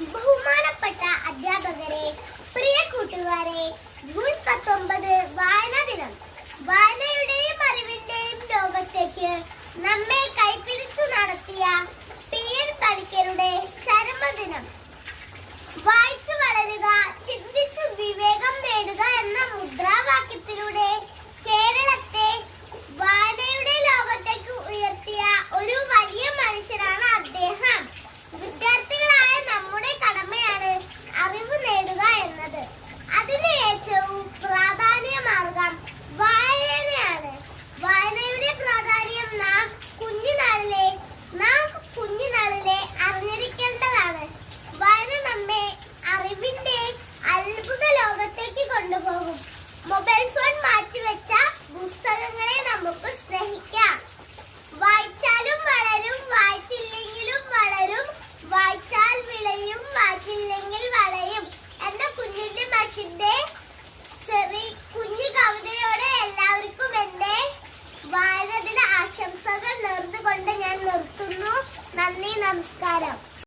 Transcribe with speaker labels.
Speaker 1: ബഹുമാനപ്പെട്ട അധ്യാപകരെ, പ്രിയ കൂട്ടുകാരെ, ജൂൺ 19 വായനാ ദിനം. വായനയുടെയും അറിവിന്റെയും ലോകത്തേക്ക് നമ്മെ കൈപിടിച്ചു നടത്തിയ PN പണിക്കരുടെ ചരമദിനം. വായിച്ചു വളരുക, ചിന്തിച്ചു വിവേകം നേടുക എന്ന മുദ്രാവാക്യത്തിലൂടെ കേരളത്തെ വായനയുടെ ലോകത്തേക്ക് ഉയർത്തിയ ഒരു വലിയ മനുഷ്യനാണ് അദ്ദേഹം. വിദ്യാർത്ഥികളായ നമ്മുടെ കടമയാണ് അറിവ് നേടുക എന്നത്. അതിന് ഏറ്റവും പ്രാധാന്യമാർഗം വായനയാണ്. വായനയുടെ പ്രാധാന്യം നാം കുഞ്ഞുനാളിലെ അറിഞ്ഞിരിക്കേണ്ടതാണ്. വായന നമ്മെ അറിവിന്റെ അത്ഭുത ലോകത്തേക്ക് കൊണ്ടുപോകും. മൊബൈൽ ഫോൺ മാറ്റിവെച്ച പുസ്തകങ്ങളെ നമുക്ക് സ്നേഹിക്കാം. വായിച്ചാലും വളരും, വായിച്ചില്ലെങ്കിലും വളരും, വായിച്ചാൽ വിളയും, വായിച്ചില്ലെങ്കിൽ വളയും എന്ന കുഞ്ഞിന്റെ മഷിന്റെ കുഞ്ഞു കവിതയോടെ എല്ലാവർക്കും എന്റെ വായനദിന ആശംസകൾ നേർന്നുകൊണ്ട് ഞാൻ നിർത്തുന്നു. നന്ദി, നമസ്കാരം.